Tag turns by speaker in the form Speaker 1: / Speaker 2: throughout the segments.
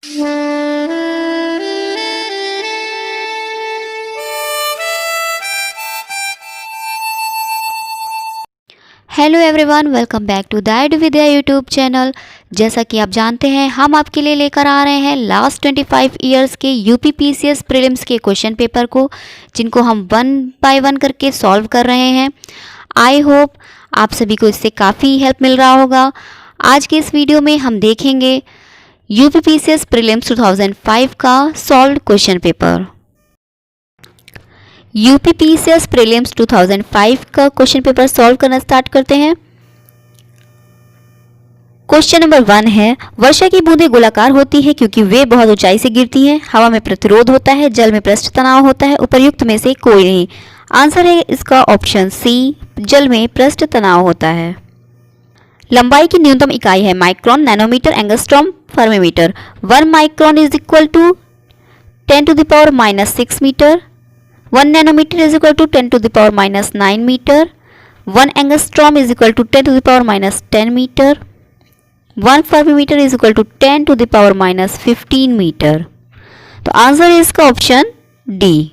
Speaker 1: Hello everyone, welcome back to the Vidya YouTube channel. जैसा कि आप जानते हैं, हम आपके लिए लेकर आ रहे हैं लास्ट 25 इयर्स के यूपीपीसीएस प्रीलिम्स के क्वेश्चन पेपर को, जिनको हम वन बाय वन करके सॉल्व कर रहे हैं। आई होप आप सभी को इससे काफ़ी हेल्प मिल रहा होगा। आज के इस वीडियो में हम देखेंगे यूपीपीसीएस प्रीलिम्स 2005 का solved question paper. UPPCS prelims 2005 का क्वेश्चन पेपर सॉल्व करना स्टार्ट करते हैं। क्वेश्चन नंबर 1 है, वर्षा की बूंदें गोलाकार होती हैं क्योंकि वे बहुत ऊंचाई से गिरती हैं। हवा में प्रतिरोध होता है, जल में पृष्ठ तनाव होता है, उपर्युक्त में से कोई नहीं। आंसर है इसका ऑप्शन सी, जल में पृष्ठ तनाव होता है। लंबाई की न्यूनतम इकाई है micron, nanometre, angstrom, fermimetre. 1 micron is equal to 10⁻⁻6 metre. 1 nanometer is equal to 10⁻⁻9 meter. 1 angstrom is equal to 10⁻⁻10 meter. 1 fermimeter is equal to 10⁻⁻15 meter. तो आंसर है इसका ऑप्शन डी।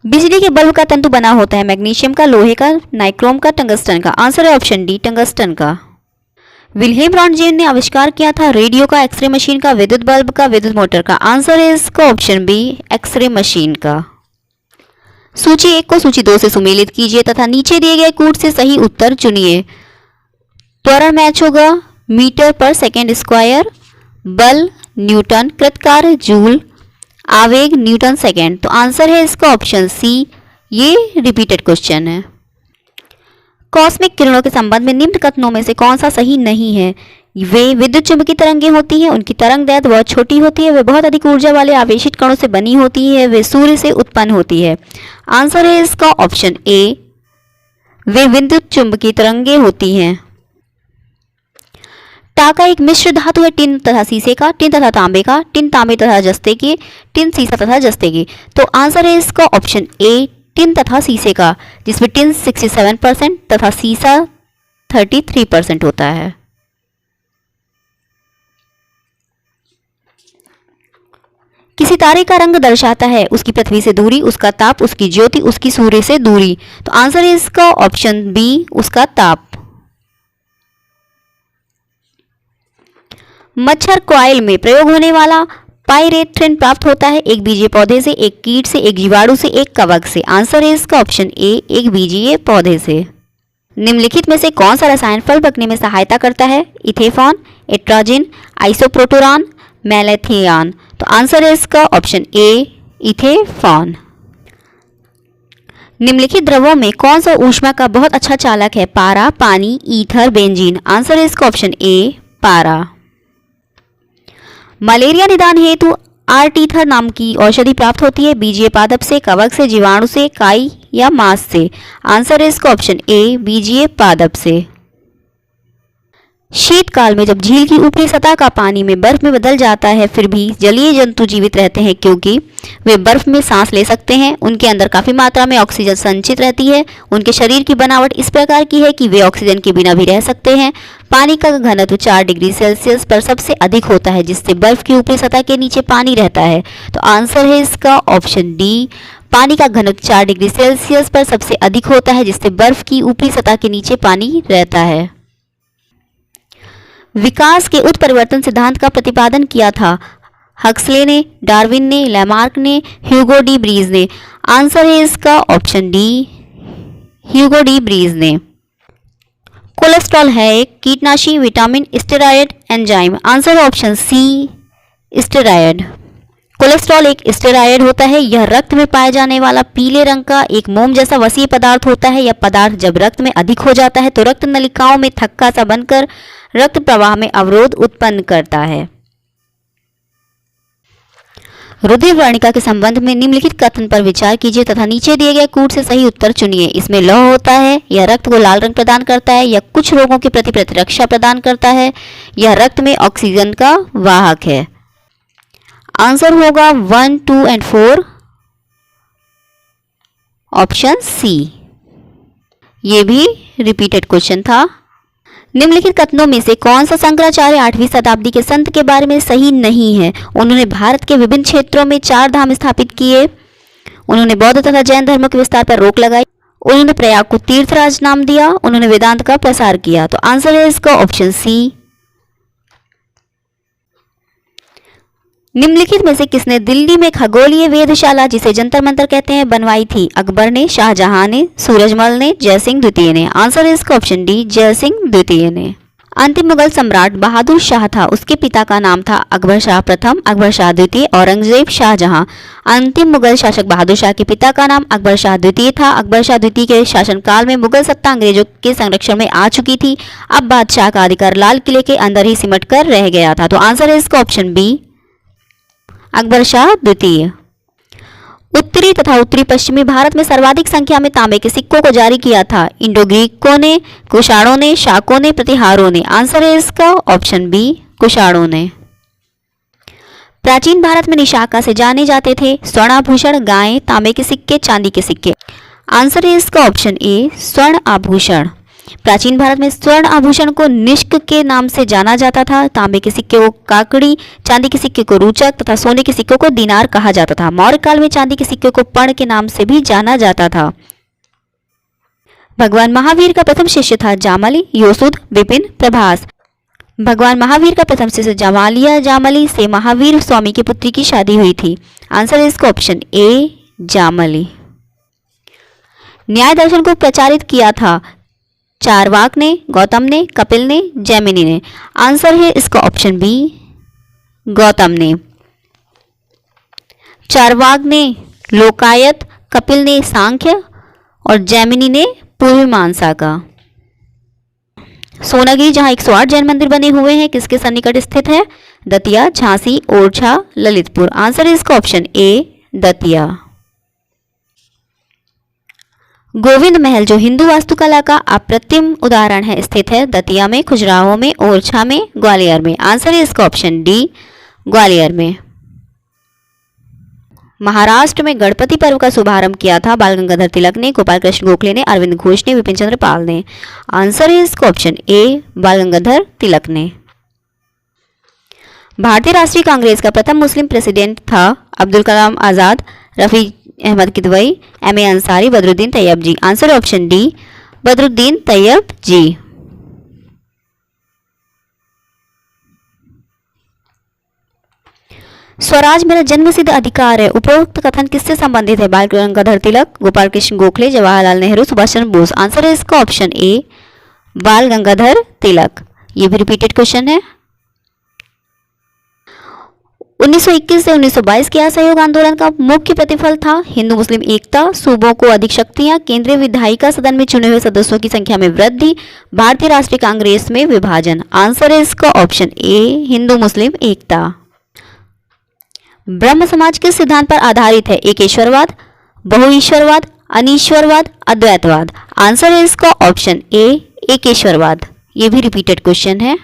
Speaker 1: बिजली के बल्ब का तंतु बना होता है मैग्नीशियम का, लोहे का, नाइक्रोम का, टंगस्टन का। आंसर है ऑप्शन डी, टंगस्टन का। विल्हेम रॉन्टजेन ने आविष्कार किया था रेडियो का, एक्सरे मशीन का, विद्युत बल्ब का, विद्युत मोटर का। आंसर है इसका ऑप्शन बी, एक्सरे मशीन का। सूची 1 को सूची 2 से सुमेलित कीजिए तथा नीचे दिए गए कूट से सही उत्तर चुनिए। त्वरण मैच होगा मीटर पर सेकेंड स्क्वायर, बल न्यूटन, कृतकार्य जूल, आवेग न्यूटन सेकेंड। तो आंसर है इसका ऑप्शन सी, ये रिपीटेड क्वेश्चन है। कॉस्मिक किरणों के संबंध में निम्न कथनों में से कौन सा सही नहीं है? वे विद्युत चुंबकीय तरंगें होती हैं, उनकी तरंग दैर्घ्य बहुत छोटी होती है, वे बहुत अधिक ऊर्जा वाले आवेशित कणों से बनी होती है, वे सूर्य से उत्पन्न होती है। आंसर है इसका ऑप्शन ए, वे विद्युत चुंबकीय तरंगें होती हैं। टाका एक मिश्र धातु है टिन तथा शीशे का, टिन तथा तांबे का, टिन तांबे तथा जस्ते के, टिन सीसा तथा जस्ते के। तो आंसर है इसका ऑप्शन ए, टिन तथा शीशे का, जिसमें टिन 67% तथा सीसा 33% होता है। किसी तारे का रंग दर्शाता है उसकी पृथ्वी से दूरी, उसका ताप, उसकी ज्योति, उसकी सूर्य से दूरी। तो आंसर है इसका ऑप्शन बी, उसका ताप। मच्छर कॉइल में प्रयोग होने वाला पाइरेथ्रिन प्राप्त होता है एक बीजीय पौधे से, एक कीट से, एक जीवाणु से, एक कवक से। आंसर है इसका ऑप्शन ए, एक बीजीय पौधे से। निम्नलिखित में से कौन सा रसायन फल पकने में सहायता करता है? इथेफॉन, एट्राजिन, आइसोप्रोटोरॉन, मैलेथियान। तो आंसर है इसका ऑप्शन ए, इथेफॉन। निम्नलिखित द्रवों में कौन सा ऊष्मा का बहुत अच्छा चालक है? पारा, पानी, ईथर, बेंजीन। आंसर है इसका ऑप्शन ए, पारा। मलेरिया निदान हेतु आर्टीथर नाम की औषधि प्राप्त होती है बीजीय पादप से, कवक से, जीवाणु से, काई या मांस से। आंसर है इसका ऑप्शन ए, बीजीय पादप से। शीतकाल में जब झील की ऊपरी सतह का पानी में बर्फ में बदल जाता है, फिर भी जलीय जंतु जीवित रहते हैं क्योंकि वे बर्फ में सांस ले सकते हैं, उनके अंदर काफ़ी मात्रा में ऑक्सीजन संचित रहती है, उनके शरीर की बनावट इस प्रकार की है कि वे ऑक्सीजन के बिना भी रह सकते हैं। पानी का घनत्व 4 डिग्री सेल्सियस पर सबसे अधिक होता है, जिससे बर्फ की ऊपरी सतह के नीचे पानी रहता है। तो आंसर है इसका ऑप्शन डी, पानी का घनत्व 4 डिग्री सेल्सियस पर सबसे अधिक होता है, जिससे बर्फ की ऊपरी सतह के नीचे पानी रहता है। विकास के उत्परिवर्तन सिद्धांत का प्रतिपादन किया था हक्सले ने, डार्विन ने, लैमार्क ने, ह्यूगो डी ब्रीज ने। आंसर है इसका option D, Hugo de Vries ने। कोलेस्ट्रॉल है एक कीटनाशी, विटामिन, स्टेरॉयड, एंजाइम। आंसर है ऑप्शन सी, स्टेरॉयड। कोलेस्ट्रॉल एक स्टेरॉयड होता है, यह रक्त में पाए जाने वाला पीले रंग का एक मोम जैसा वसीय पदार्थ होता है। यह पदार्थ जब रक्त में अधिक हो जाता है तो रक्त नलिकाओं में थक्का सा बनकर रक्त प्रवाह में अवरोध उत्पन्न करता है। रुधिर वर्णिका के संबंध में निम्नलिखित कथन पर विचार कीजिए तथा नीचे दिए गए कूट से सही उत्तर चुनिए। इसमें लौह होता है, यह रक्त को लाल रंग प्रदान करता है, यह कुछ रोगों के प्रति प्रतिरक्षा प्रदान करता है, यह रक्त में ऑक्सीजन का वाहक है। आंसर होगा 1, 2 एंड 4, ऑप्शन सी। ये भी रिपीटेड क्वेश्चन था। निम्नलिखित कथनों में से कौन सा शंकराचार्य 8वीं शताब्दी के संत के बारे में सही नहीं है? उन्होंने भारत के विभिन्न क्षेत्रों में 4 धाम स्थापित किए, उन्होंने बौद्ध तथा जैन धर्मों के विस्तार पर रोक लगाई, उन्होंने प्रयाग को तीर्थराज नाम दिया, उन्होंने वेदांत का प्रसार किया। तो आंसर है इसका ऑप्शन सी। निम्नलिखित में से किसने दिल्ली में खगोलीय वेधशाला, जिसे जंतर मंतर कहते हैं, बनवाई थी? अकबर ने, शाहजहां ने, सूरजमल ने, जयसिंह द्वितीय ने। आंसर है इसका ऑप्शन डी, जयसिंह द्वितीय ने। अंतिम मुगल सम्राट बहादुर शाह था, उसके पिता का नाम था अकबर शाह प्रथम, अकबर शाह द्वितीय, औरंगजेब, शाहजहां। अंतिम मुगल शासक बहादुर शाह के पिता का नाम अकबर शाह द्वितीय था। अकबर शाह द्वितीय के शासनकाल में मुगल सत्ता अंग्रेजों के संरक्षण में आ चुकी थी। अब बादशाह का अधिकार लाल किले के अंदर ही सिमट कर रह गया था। तो आंसर है इसका ऑप्शन बी, अकबर शाह द्वितीय। उत्तरी तथा उत्तरी पश्चिमी भारत में सर्वाधिक संख्या में तांबे के सिक्कों को जारी किया था? इंडो ग्रीकों ने, कुषाणों ने, शाकों ने, प्रतिहारों ने। आंसर है इसका ऑप्शन बी, कुषाणों ने। प्राचीन भारत में निशाका से जाने जाते थे स्वर्णाभूषण, गायें, तांबे के सिक्के, चांदी के सिक्के। आंसर है इसका ऑप्शन ए, स्वर्ण आभूषण। प्राचीन भारत में स्वर्ण आभूषण को निष्क के नाम से जाना जाता था। तांबे के सिक्के को काकड़ी, चांदी के सिक्के को रूचक तथा सोने के सिक्के को दीनार कहा जाता था। मौर्य काल में चांदी के सिक्के को पर्ण के नाम से भी जाना जाता था। भगवान महावीर का प्रथम शिष्य था जामली, योसुद, विपिन, प्रभास। भगवान महावीर का प्रथम शिष्य जामालिया जामली से महावीर स्वामी की पुत्री की शादी हुई थी। आंसर है इसका ऑप्शन ए, जामली। न्याय दर्शन को प्रचारित किया था चारवाक ने, गौतम ने, कपिल ने, जैमिनी ने। आंसर है इसका ऑप्शन बी, गौतम ने। चारवाक ने लोकायत, कपिल ने सांख्य और जैमिनी ने पूर्व मीमांसा का। सोनागिरी, जहां 108 जैन मंदिर बने हुए हैं, किसके सन्निकट स्थित है? दतिया, झांसी, ओरछा, ललितपुर। आंसर है इसका ऑप्शन ए, दतिया। गोविंद महल, जो हिंदू वास्तुकला का अप्रतिम उदाहरण है, स्थित है दतिया में, खजुराहो में, ओरछा में, ग्वालियर में। आंसर है इसका ऑप्शन डी, ग्वालियर में। महाराष्ट्र में गणपति पर्व का शुभारंभ किया था बाल गंगाधर तिलक ने, गोपाल कृष्ण गोखले ने, अरविंद घोष ने, विपिन चंद्र पाल ने। आंसर है इसका ऑप्शन ए, बाल गंगाधर तिलक ने। भारतीय राष्ट्रीय कांग्रेस का प्रथम मुस्लिम प्रेसिडेंट था Abdul Kalam Azad, Rafi Ahmed Kidwai, M A Ansari, Badruddin Tyabji. Answer option D, Badruddin Tyabji. Swaraj मेरा जन्मसिद्ध अधिकार है, उपरोक्त कथन किससे संबंधित है? बाल गंगाधर तिलक, गोपाल कृष्ण गोखले, जवाहरलाल नेहरू, सुभाष चंद्र बोस। आंसर है इसका ऑप्शन ए, बाल गंगाधर तिलक। ये भी रिपीटेड क्वेश्चन है। 1921 से 1922 के असहयोग आंदोलन का मुख्य प्रतिफल था हिंदू मुस्लिम एकता, सूबों को अधिक शक्तियां, केंद्रीय विधायिका सदन में चुने हुए सदस्यों की संख्या में वृद्धि, भारतीय राष्ट्रीय कांग्रेस में विभाजन। आंसर है इसका ऑप्शन ए, हिंदू मुस्लिम एकता। ब्रह्म समाज किस सिद्धांत पर आधारित है? एकेश्वरवाद, बहुईश्वरवाद, अनीश्वरवाद, अद्वैतवाद। आंसर है इसका ऑप्शन ए, एकेश्वरवाद। ये भी रिपीटेड क्वेश्चन है।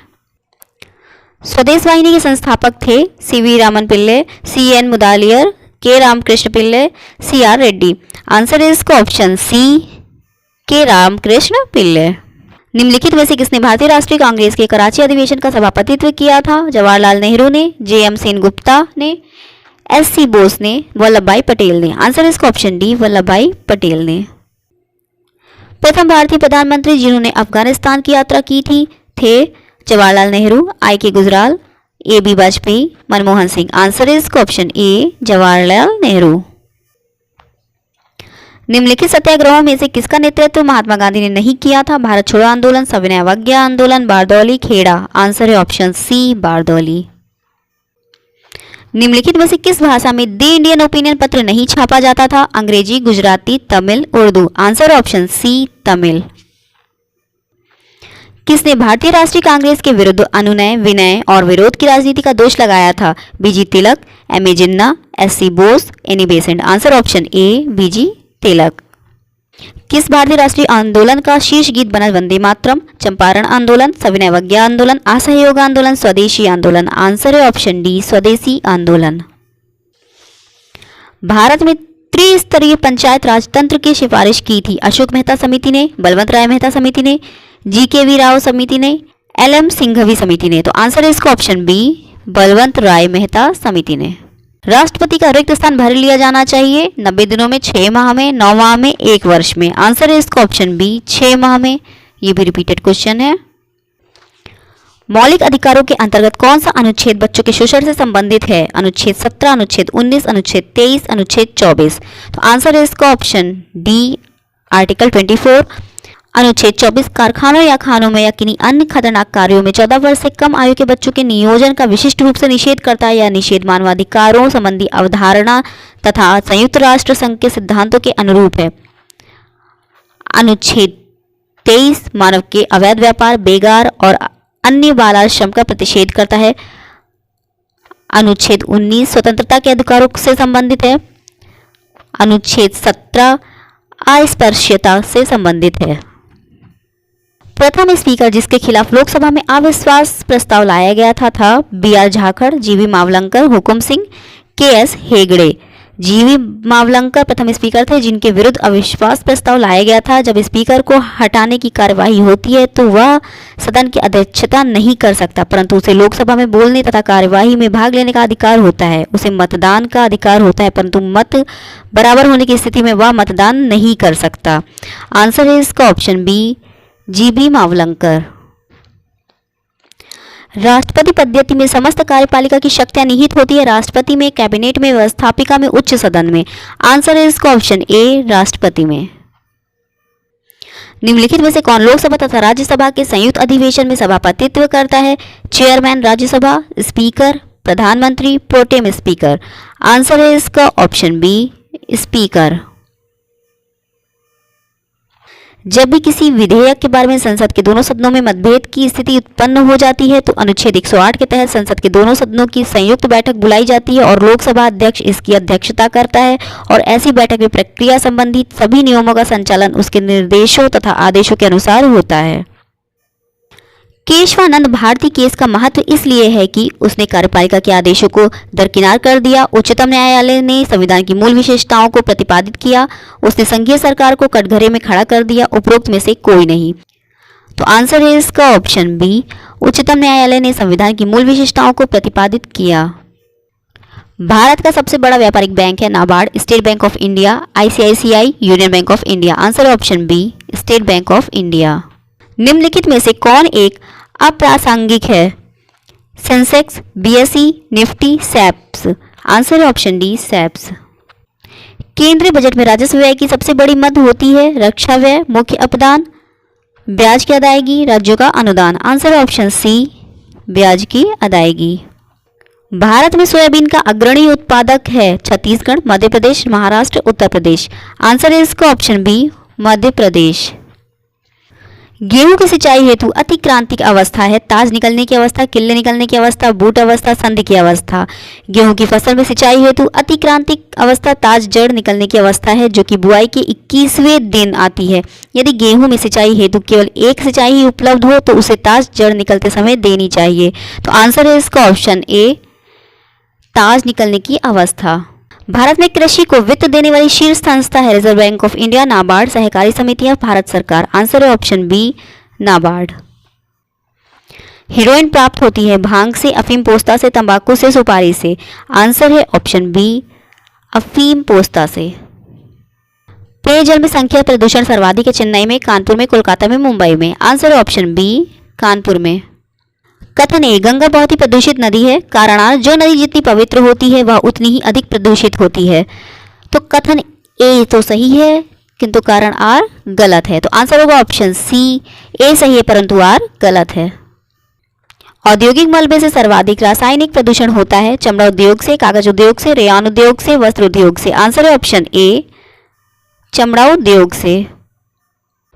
Speaker 1: स्वदेश वाहिनी के संस्थापक थे सीवी रामन पिल्ले, सीएन मुदालियर, के रामकृष्ण पिल्ले, सीआर रेड्डी। आंसर है इसका ऑप्शन सी, के रामकृष्ण पिल्ले। निम्नलिखित में से किसने भारतीय राष्ट्रीय कांग्रेस के कराची अधिवेशन का सभापतित्व किया था? जवाहरलाल नेहरू ने, जेएम सेनगुप्ता ने, एससी बोस ने, वल्लभ भाई पटेल ने। आंसर इसका ऑप्शन डी, वल्लभ भाई पटेल ने। प्रथम भारतीय प्रधानमंत्री जिन्होंने अफगानिस्तान की यात्रा की थी थे Jawaharlal Nehru, I K Gujral, A B Vajpayee, Manmohan Singh. Answer है इसका ऑप्शन ए, जवाहरलाल नेहरू। निम्नलिखित सत्याग्रहों में से किसका नेतृत्व महात्मा गांधी ने नहीं किया था? भारत छोड़ो आंदोलन, सविनय अवज्ञा आंदोलन, बारदौली, खेड़ा। आंसर है ऑप्शन सी, बारदौली। निम्नलिखित में से किस भाषा में द इंडियन ओपिनियन पत्र नहीं छापा जाता था? अंग्रेजी, Gujarati, Tamil, Urdu. Answer option C, Tamil. किसने भारतीय राष्ट्रीय कांग्रेस के विरुद्ध अनुनय, विनय और विरोध की राजनीति का दोष लगाया था? B G Tilak, M A Jinnah, S C Bose, Annie Besant. Answer option A, B G Tilak. किस भारतीय राष्ट्रीय आंदोलन का शीर्ष गीत बना वंदे मातरम? चंपारण आंदोलन, सविनय अवज्ञा आंदोलन, असहयोग आंदोलन, स्वदेशी आंदोलन। आंसर है ऑप्शन डी, स्वदेशी आंदोलन। भारत में त्रिस्तरीय पंचायत राज तंत्र की सिफारिश की थी अशोक मेहता समिति ने, बलवंत राय मेहता समिति ने, जी के वी राव समिति ने, LM सिंघवी समिति ने। तो आंसर है इसका ऑप्शन बी, बलवंत राय मेहता समिति ने। राष्ट्रपति का रिक्त स्थान भर लिया जाना चाहिए 90 दिनों में, 6 माह में, 9 माह में, 1 वर्ष में। आंसर है इसका ऑप्शन बी, 6 माह में। ये भी रिपीटेड क्वेश्चन है। मौलिक अधिकारों के अंतर्गत कौन सा अनुच्छेद बच्चों के शोषण से संबंधित है? अनुच्छेद 17, अनुच्छेद 19, अनुच्छेद 23, अनुच्छेद 24। तो आंसर है इसका ऑप्शन डी, आर्टिकल 24। अनुच्छेद 24 कारखानों या खानों में या किन्हीं अन्य खतरनाक कार्यों में 14 वर्ष से कम आयु के बच्चों के नियोजन का विशिष्ट रूप से निषेध करता है। यह निषेध मानवाधिकारों संबंधी अवधारणा तथा संयुक्त राष्ट्र संघ के सिद्धांतों के अनुरूप है। अनुच्छेद 23 मानव के अवैध व्यापार, बेगार और अन्य बाल श्रम का प्रतिषेध करता है। अनुच्छेद 19 स्वतंत्रता के अधिकारों से संबंधित है। अनुच्छेद 17 अस्पृश्यता से संबंधित है। प्रथम स्पीकर जिसके खिलाफ लोकसभा में अविश्वास प्रस्ताव लाया गया था BR Jakhar, GV Mavalankar, Hukum Singh, KS Hegde. GV Mavalankar प्रथम स्पीकर थे जिनके विरुद्ध अविश्वास प्रस्ताव लाया गया था। जब स्पीकर को हटाने की कार्यवाही होती है तो वह सदन की अध्यक्षता नहीं कर सकता, परंतु उसे लोकसभा में बोलने तथा कार्यवाही में भाग लेने का अधिकार होता है। उसे मतदान का अधिकार होता है, परंतु मत बराबर होने की स्थिति में वह मतदान नहीं कर सकता। आंसर है इसका ऑप्शन बी, GV मावलंकर। राष्ट्रपति पद्धति में समस्त कार्यपालिका की शक्तियां निहित होती है। राष्ट्रपति में, कैबिनेट में, व्यवस्थापिका में, उच्च सदन में। आंसर है इसका ऑप्शन ए, राष्ट्रपति में। निम्नलिखित में से कौन लोकसभा तथा राज्यसभा के संयुक्त अधिवेशन में सभापतित्व करता है? चेयरमैन राज्यसभा, स्पीकर, प्रधानमंत्री, प्रोटेम स्पीकर। आंसर है इसका ऑप्शन बी, स्पीकर। जब भी किसी विधेयक के बारे में संसद के दोनों सदनों में मतभेद की स्थिति उत्पन्न हो जाती है तो अनुच्छेद 108 के तहत संसद के दोनों सदनों की संयुक्त बैठक बुलाई जाती है और लोकसभा अध्यक्ष इसकी अध्यक्षता करता है और ऐसी बैठक में प्रक्रिया संबंधी सभी नियमों का संचालन उसके निर्देशों तथा आदेशों के अनुसार होता है। केशवानंद भारती केस का महत्व इसलिए है कि उसने कार्यपालिका के आदेशों को दरकिनार कर दिया। उच्चतम न्यायालय ने संविधान की मूल विशेषताओं को प्रतिपादित किया। उसने संघीय सरकार को कटघरे में खड़ा कर दिया। उपरोक्त में से कोई नहीं। तो आंसर है इसका ऑप्शन बी, उच्चतम न्यायालय ने संविधान की मूल विशेषताओं को प्रतिपादित किया। भारत का सबसे बड़ा व्यापारिक बैंक है NABARD, State Bank of India, ICICI, Union Bank of India. Answer है option B, State Bank of India. निम्नलिखित में से कौन एक अप्रासंगिक है? सेंसेक्स, BSE, निफ्टी, सैप्स। आंसर है ऑप्शन डी, सैप्स। केंद्रीय बजट में राजस्व व्यय की सबसे बड़ी मद होती है रक्षा व्यय, मुख्य अपदान, ब्याज की अदायगी, राज्यों का अनुदान। आंसर है ऑप्शन सी, ब्याज की अदायगी। भारत में सोयाबीन का अग्रणी उत्पादक है छत्तीसगढ़, मध्य प्रदेश, महाराष्ट्र, उत्तर प्रदेश। आंसर है इसका ऑप्शन बी, मध्य प्रदेश। गेहूं की सिंचाई हेतु अति क्रांतिक अवस्था है ताज निकलने की अवस्था, किल्ले निकलने की अवस्था, बूट अवस्था, संधि की अवस्था। गेहूं की फसल में सिंचाई हेतु अति क्रांतिक अवस्था ताज जड़ निकलने की अवस्था है जो कि बुआई के 21वें दिन आती है। यदि गेहूं में सिंचाई हेतु केवल एक सिंचाई ही उपलब्ध हो तो उसे ताज जड़ निकलते समय देनी चाहिए। तो आंसर है इसका ऑप्शन ए, ताज निकलने की अवस्था। भारत में कृषि को वित्त देने वाली शीर्ष संस्था है reserve bank of India, NABARD, सहकारी समितियां, भारत सरकार। आंसर है ऑप्शन बी, नाबार्ड। हेरोइन प्राप्त होती है भांग से, अफीम पोस्ता से, तंबाकू से, सुपारी से। आंसर है ऑप्शन बी, अफीम पोस्ता से। पेयजल में संख्या प्रदूषण सर्वाधिक है चेन्नई में, कानपुर में, कोलकाता में, मुंबई में। आंसर है ऑप्शन बी, कानपुर में। कथन ए, गंगा बहुत ही प्रदूषित नदी है। कारण आर, जो नदी जितनी पवित्र होती है वह उतनी ही अधिक प्रदूषित होती है। तो कथन ए तो सही है किंतु कारण आर गलत है। तो आंसर होगा ऑप्शन सी, ए सही है परंतु आर गलत है। औद्योगिक मलबे से सर्वाधिक रासायनिक प्रदूषण होता है चमड़ा उद्योग से, कागज उद्योग से, रेयान उद्योग से, वस्त्र उद्योग से। आंसर है ऑप्शन ए, चमड़ा उद्योग से।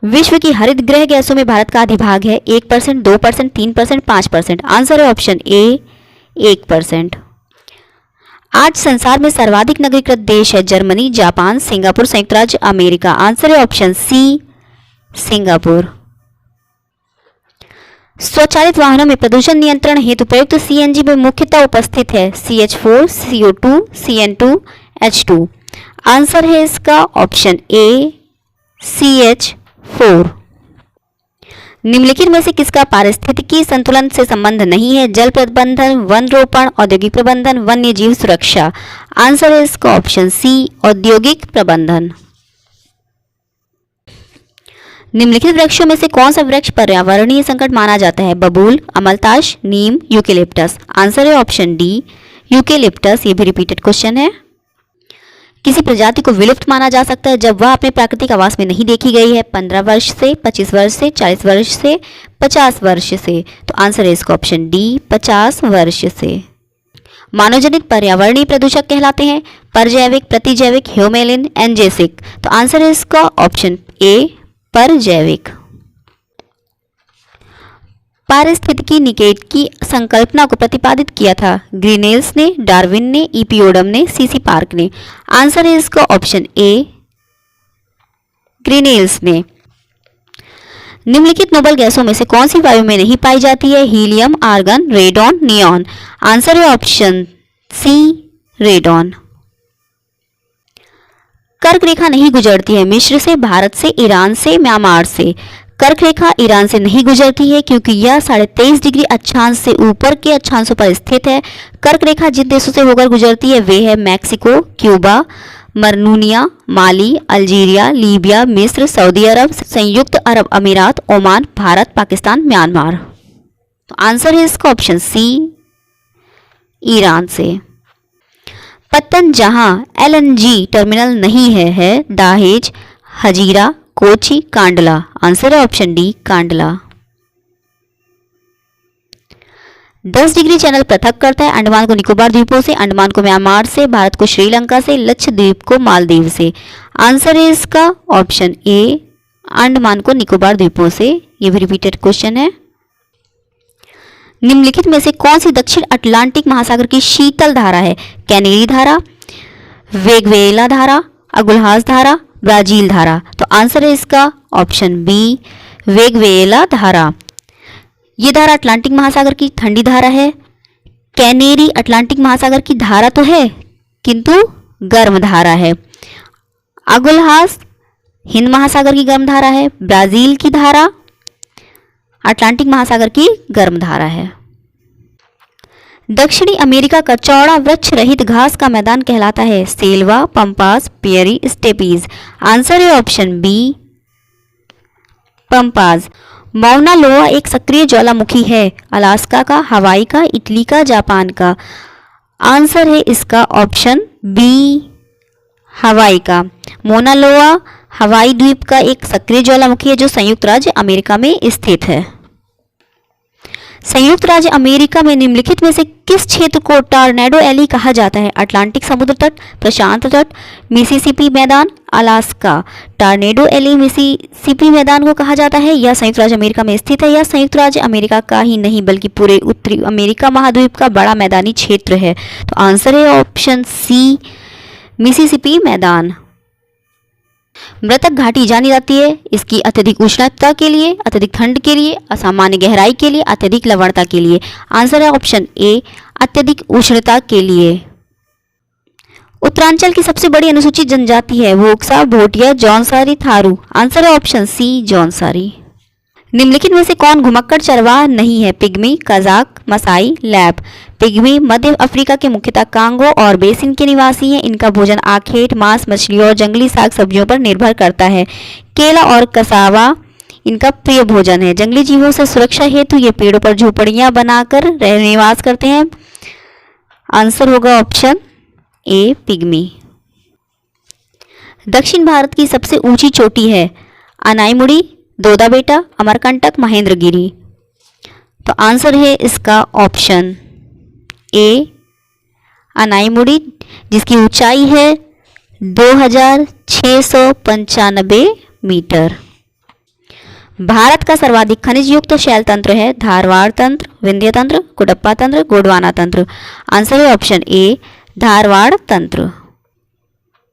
Speaker 1: विश्व की हरित गृह गैसों में भारत का अधिभाग है 1%, 2%, 3%, 5%। आंसर है ऑप्शन ए, 1%। आज संसार में सर्वाधिक नगरीकृत देश है जर्मनी, जापान, सिंगापुर, संयुक्त राज्य अमेरिका। आंसर है ऑप्शन सी, सिंगापुर। स्वचालित वाहनों में प्रदूषण नियंत्रण हेतु प्रयुक्त CNG में मुख्यतः उपस्थित है CH4, CO2, CN2, H2। Answer है इसका ऑप्शन ए, CH4। निम्नलिखित में से किसका पारिस्थितिकी संतुलन से संबंध नहीं है? जल प्रबंधन, वन रोपण, औद्योगिक प्रबंधन, वन्य जीव सुरक्षा। आंसर है इसका ऑप्शन सी, औद्योगिक प्रबंधन। निम्नलिखित वृक्षों में से कौन सा वृक्ष पर्यावरणीय संकट माना जाता है? बबूल, अमलताश, नीम, यूकेलिप्टस। आंसर है ऑप्शन डी, यूकेलिप्टस। ये भी रिपीटेड क्वेश्चन है। किसी प्रजाति को विलुप्त माना जा सकता है जब वह अपने प्राकृतिक आवास में नहीं देखी गई है? 15 वर्ष से, 25 वर्ष से, 40 वर्ष से, 50 वर्ष से। तो आंसर है इसका ऑप्शन डी, 50 वर्ष से। मानवजनित पर्यावरणीय प्रदूषक कहलाते हैं परजैविक, प्रतिजैविक, ह्यूमेलिन, एनजेसिक। तो आंसर है इसका ऑप्शन ए, परजैविक। पारिस्थितिकी निकेट की संकल्पना को प्रतिपादित किया था? ग्रीनेल्स ने, डार्विन ने, इपियोडम ने, सीसी पार्क ने। आंसर है इसका ऑप्शन ए, ग्रीनेल्स ने। निम्नलिखित नोबल गैसों में से कौन सी वायु में नहीं पाई जाती है? Helium, argon, radon, neon. Answer है ऑप्शन सी, रेडॉन। कर्क रेखा नहीं गुजरती है मिस्र से, भारत से, ईरान से, म्यांमार से। कर्क रेखा ईरान से नहीं गुजरती है क्योंकि यह 23.5 डिग्री अक्षांश से ऊपर के अक्षांशों पर स्थित है। कर्क रेखा जिन देशों से होकर गुजरती है वे है मैक्सिको, क्यूबा, मरनूनिया, माली, अल्जीरिया, लीबिया, मिस्र, सऊदी अरब, संयुक्त अरब अमीरात, ओमान, भारत, पाकिस्तान, म्यांमार। तो आंसर है इसका ऑप्शन सी, ईरान से। पत्तन जहां एलएनजी टर्मिनल नहीं है दाहेज, हजीरा, कोची, कांडला। आंसर है option D, Kandla. 10 degree channel पृथक करता है अंडमान को निकोबार द्वीपों से, अंडमान को म्यांमार से, भारत को श्रीलंका से, लक्षद्वीप को मालदीव से। आंसर है इसका ऑप्शन ए, अंडमान को निकोबार द्वीपों से। ये भी रिपीटेड क्वेश्चन है। निम्नलिखित में से कौन सी दक्षिण अटलांटिक महासागर की शीतल धारा है? कैनेरी धारा, वेगवेला धारा, अगुल्हास धारा, ब्राजील धारा। तो आंसर है इसका ऑप्शन बी, वेगवेला धारा। ये धारा अटलांटिक महासागर की ठंडी धारा है। कैनेरी अटलांटिक महासागर की धारा तो है किंतु गर्म धारा है। अगुल्हास हिंद महासागर की गर्म धारा है। ब्राजील की धारा अटलांटिक महासागर की गर्म धारा है। दक्षिणी अमेरिका का चौड़ा वृक्ष रहित घास का मैदान कहलाता है? सेल्वा, पंपास, पियरी, स्टेपीज। आंसर है ऑप्शन बी, पंपास। मौना लोआ एक सक्रिय ज्वालामुखी है? अलास्का का, हवाई का, इटली का, जापान का। आंसर है इसका ऑप्शन बी, हवाई का। मौना लोआ हवाई द्वीप का एक सक्रिय ज्वालामुखी है जो संयुक्त राज्य अमेरिका में स्थित है। संयुक्त राज्य अमेरिका में निम्नलिखित में से किस क्षेत्र को टॉर्नेडो एली कहा जाता है? अटलांटिक समुद्र तट, प्रशांत तट, मिसिसिपी मैदान, अलास्का। टॉर्नेडो एली मिसिसिपी मैदान को कहा जाता है। यह संयुक्त राज्य अमेरिका में स्थित है। यह संयुक्त राज्य अमेरिका का ही नहीं बल्कि पूरे उत्तरी अमेरिका महाद्वीप का बड़ा मैदानी क्षेत्र है। तो आंसर है ऑप्शन सी, मिसिसिपी मैदान। मृतक घाटी जानी जाती है इसकी अत्यधिक उष्णता के लिए, अत्यधिक ठंड के लिए, असामान्य गहराई के लिए, अत्यधिक लवणता के लिए। आंसर है ऑप्शन ए, अत्यधिक उष्णता के लिए। उत्तरांचल की सबसे बड़ी अनुसूचित जनजाति है? वोक्सा, भोटिया, जौनसारी, थारू। आंसर है ऑप्शन सी, जौनसारी। निम्नलिखित में से कौन घुमक्कड़ चरवाहा नहीं है? Pygmy, Kazakh, Maasai, Lapp. Pygmy मध्य अफ्रीका के मुख्यतः कांगो और बेसिन के निवासी हैं। इनका भोजन आखेट, मांस, मछली और जंगली साग सब्जियों पर निर्भर करता है। केला और कसावा इनका प्रिय भोजन है। जंगली जीवों से सुरक्षा हेतु ये पेड़ों पर झोपड़ियां बनाकर निवास करते हैं। आंसर होगा ऑप्शन ए, पिग्मी। दक्षिण भारत की सबसे ऊंची चोटी है? अनाईमुड़ी, दोदाबेटा, अमरकंटक, महेंद्रगिरी। तो आंसर है इसका ऑप्शन ए, अनाईमुड़ी, जिसकी ऊंचाई है 2695 मीटर। भारत का सर्वाधिक खनिज युक्त शैल तंत्र है? धारवाड़ तंत्र, विंध्य तंत्र, कुडप्पा तंत्र, गोंडवाना तंत्र। आंसर है ऑप्शन ए, धारवाड़ तंत्र।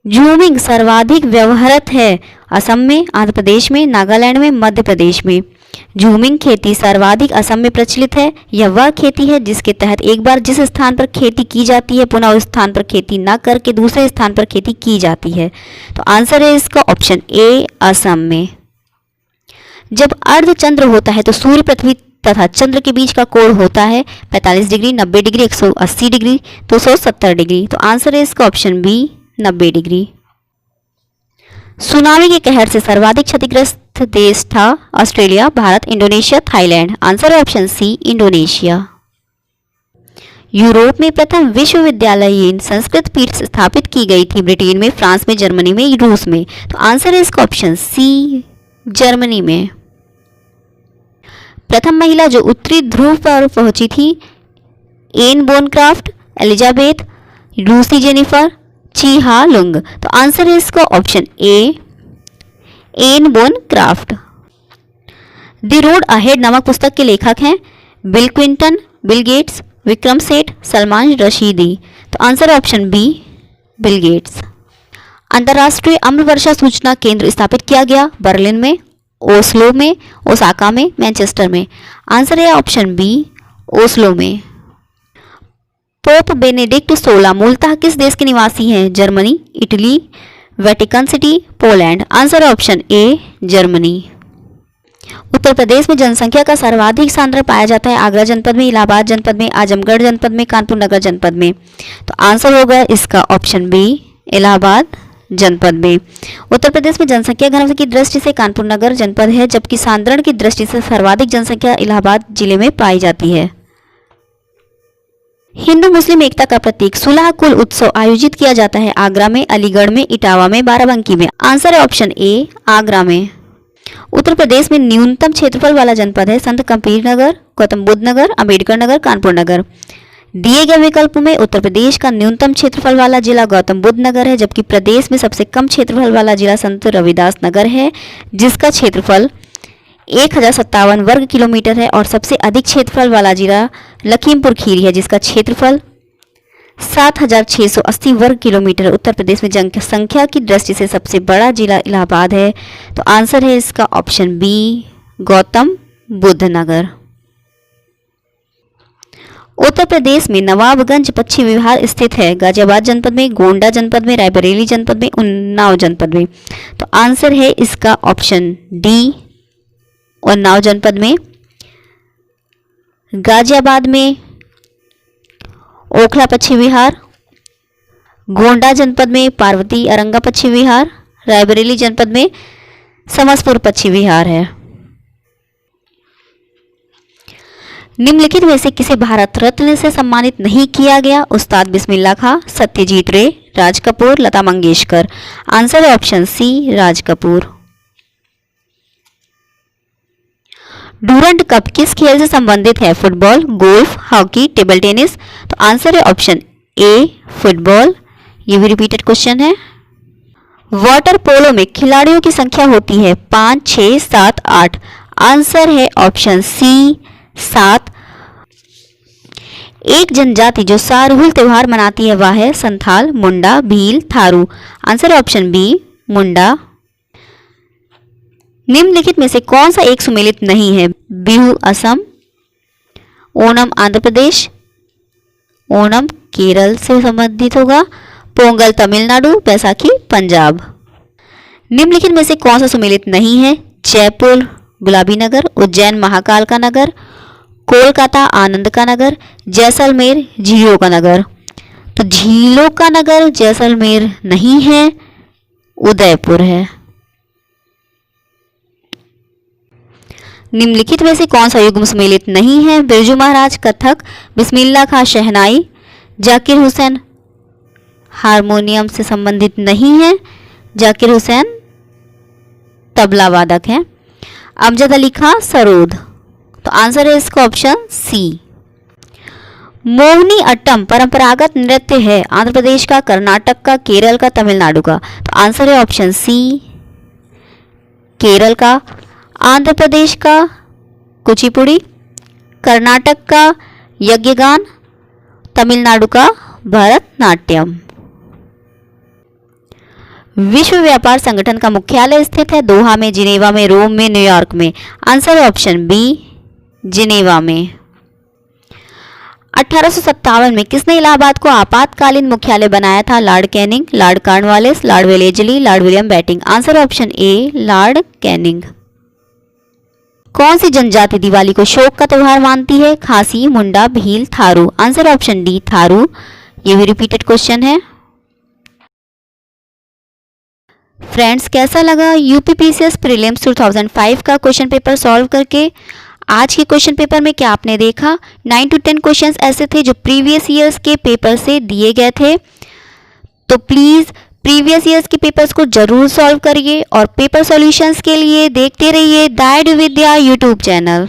Speaker 1: झूमिंग सर्वाधिक व्यवहृत है? असम में, आंध्र प्रदेश में, नागालैंड में, मध्य प्रदेश में। झूमिंग खेती सर्वाधिक असम में प्रचलित है। यह वह खेती है जिसके तहत एक बार जिस स्थान पर खेती की जाती है पुनः उस स्थान पर खेती न करके दूसरे स्थान पर खेती की जाती है। तो आंसर है इसका ऑप्शन ए, असम में। जब अर्धचंद्र होता है तो सूर्य, पृथ्वी तथा चंद्र के बीच का कोण होता है 45 डिग्री, 90 डिग्री, 180 डिग्री, 270 डिग्री। तो आंसर है इसका ऑप्शन बी 90 डिग्री। सुनामी के कहर से सर्वाधिक क्षतिग्रस्त देश था Australia, Bharat, Indonesia, Thailand. Answer है ऑप्शन सी इंडोनेशिया। यूरोप में प्रथम विश्वविद्यालयीन संस्कृत पीठ स्थापित की गई थी ब्रिटेन में, फ्रांस में, जर्मनी में, रूस में। तो आंसर है इसका ऑप्शन सी जर्मनी में। प्रथम महिला जो उत्तरी ध्रुव पर पहुंची थी एन बोनक्राफ्ट, एलिजाबेथ, रूसी जेनिफर, ची हा लुंग। तो आंसर है इसका option A Ann Bancroft. The Road Ahead नामक पुस्तक के लेखक हैं Bill Clinton, Bill Gates, Vikram Seth, Salman Rashidi. तो आंसर है ऑप्शन बी बिल गेट्स। अंतर्राष्ट्रीय अम्ल वर्षा सूचना केंद्र स्थापित किया गया बर्लिन में, ओस्लो में, ओसाका में, मैनचेस्टर में। आंसर है ऑप्शन बी ओस्लो में। पोप बेनेडिक्ट 16 मूलतः किस देश के निवासी हैं? Germany, Italy, Vatican city, Poland. Answer है option A Germany. Uttar Pradesh में जनसंख्या का सर्वाधिक सांद्र पाया जाता है आगरा जनपद में, इलाहाबाद जनपद में, आजमगढ़ जनपद में, कानपुर नगर जनपद में। तो आंसर होगा इसका ऑप्शन बी इलाहाबाद जनपद में। उत्तर प्रदेश में जनसंख्या घनत्व की दृष्टि से कानपुर नगर जनपद है, जबकि सांद्रण की दृष्टि से सर्वाधिक जनसंख्या इलाहाबाद जिले में पाई जाती है। हिंदू मुस्लिम एकता का प्रतीक सुलह कुल उत्सव आयोजित किया जाता है आगरा में, अलीगढ़ में, इटावा में, बाराबंकी में। आंसर है ऑप्शन ए आगरा में। उत्तर प्रदेश में न्यूनतम क्षेत्रफल वाला जनपद है संत कबीर नगर, गौतम बुद्ध नगर, अंबेडकर नगर, कानपुर नगर। दिए गए विकल्प में उत्तर प्रदेश का न्यूनतम क्षेत्रफल वाला जिला गौतम बुद्ध नगर है, जबकि प्रदेश में सबसे कम क्षेत्रफल वाला जिला संत रविदास नगर है, जिसका क्षेत्रफल 1057 वर्ग किलोमीटर है। और सबसे अधिक क्षेत्रफल वाला जिला लखीमपुर खीरी है, जिसका क्षेत्रफल 7680 वर्ग किलोमीटर। उत्तर प्रदेश में जनसंख्या की दृष्टि से सबसे बड़ा जिला इलाहाबाद है। तो आंसर है इसका ऑप्शन बी गौतम बुद्ध नगर। उत्तर प्रदेश में नवाबगंज पश्चिम विहार स्थित है गाजियाबाद जनपद में, गोंडा जनपद में, रायबरेली जनपद में, उन्नाव जनपद में। तो आंसर है इसका ऑप्शन डी उन्नाव जनपद में। गाजियाबाद में ओखला पश्चिम विहार, गोंडा जनपद में पार्वती अरंगा पश्चिम विहार, रायबरेली जनपद में समसपुर पश्चिम विहार है। निम्नलिखित में से किसे भारत रत्न से सम्मानित नहीं किया गया? उस्ताद बिस्मिल्लाह खां, सत्यजीत रे, राज कपूर, लता मंगेशकर। आंसर है ऑप्शन सी राज कपूर। डूरंड कप किस खेल से संबंधित है? Football, golf, hockey, table tennis. तो आंसर है ऑप्शन ए फुटबॉल। ये भी रिपीटेड क्वेश्चन है। वाटर पोलो में खिलाड़ियों की संख्या होती है 5, 6, 7, 8। आंसर है ऑप्शन सी 7। एक जनजाति जो सारहुल त्योहार मनाती है वह है संथाल, मुंडा, भील, थारू। आंसर है ऑप्शन बी मुंडा। निम्नलिखित में से कौन सा एक सुमेलित नहीं है? बिहू असम, ओणम आंध्र प्रदेश, ओणम केरल से संबंधित होगा, पोंगल तमिलनाडु, बैसाखी पंजाब। निम्नलिखित में से कौन सा सुमेलित नहीं है? जयपुर गुलाबी नगर, उज्जैन महाकाल का नगर, कोलकाता आनंद का नगर, जैसलमेर झीलों का नगर। तो झीलों का नगर जैसलमेर नहीं है, उदयपुर है। निम्नलिखित में से कौन सा युग्म सुमेलित नहीं है? बिरजू महाराज कथक, बिस्मिल्लाह खां शहनाई, जाकिर हुसैन हारमोनियम से संबंधित नहीं है, जाकिर हुसैन तबला वादक हैं, अमजद अली खां सरोद। तो आंसर है इसका ऑप्शन सी। मोहिनी अट्टम परंपरागत नृत्य है आंध्र प्रदेश का, कर्नाटक का, केरल का, तमिलनाडु का। तो आंसर है ऑप्शन सी केरल का, आंध्र प्रदेश का कुचिपुड़ी, कर्नाटक का यज्ञगान, तमिलनाडु का भरतनाट्यम। विश्व व्यापार संगठन का मुख्यालय स्थित है दोहा में, जिनेवा में, रोम में, न्यूयॉर्क में। आंसर है ऑप्शन बी जिनेवा में। 1857 में किसने इलाहाबाद को आपातकालीन मुख्यालय बनाया था? Lord Canning, Lord Cornwallis, Lord Wellesley, Lord William Bentinck. Answer option A Lord Canning. कौन सी जनजाति दिवाली को शोक का त्योहार मानती है? Khasi, Munda, Bhil, Tharu. Answer option D Tharu. ये भी रिपीटेड क्वेश्चन है। फ्रेंड्स, कैसा लगा यूपीपीसीएस प्रीलिम्स 2005 का क्वेश्चन पेपर सॉल्व करके? आज के क्वेश्चन पेपर में क्या आपने देखा? 9 to 10 क्वेश्चंस ऐसे थे जो प्रीवियस ईयर्स के पेपर से दिए गए थे। तो प्लीज़ प्रीवियस ईयर्स के पेपर्स को जरूर सॉल्व करिए और पेपर सॉल्यूशंस के लिए देखते रहिए द एडु विद्या यूट्यूब चैनल।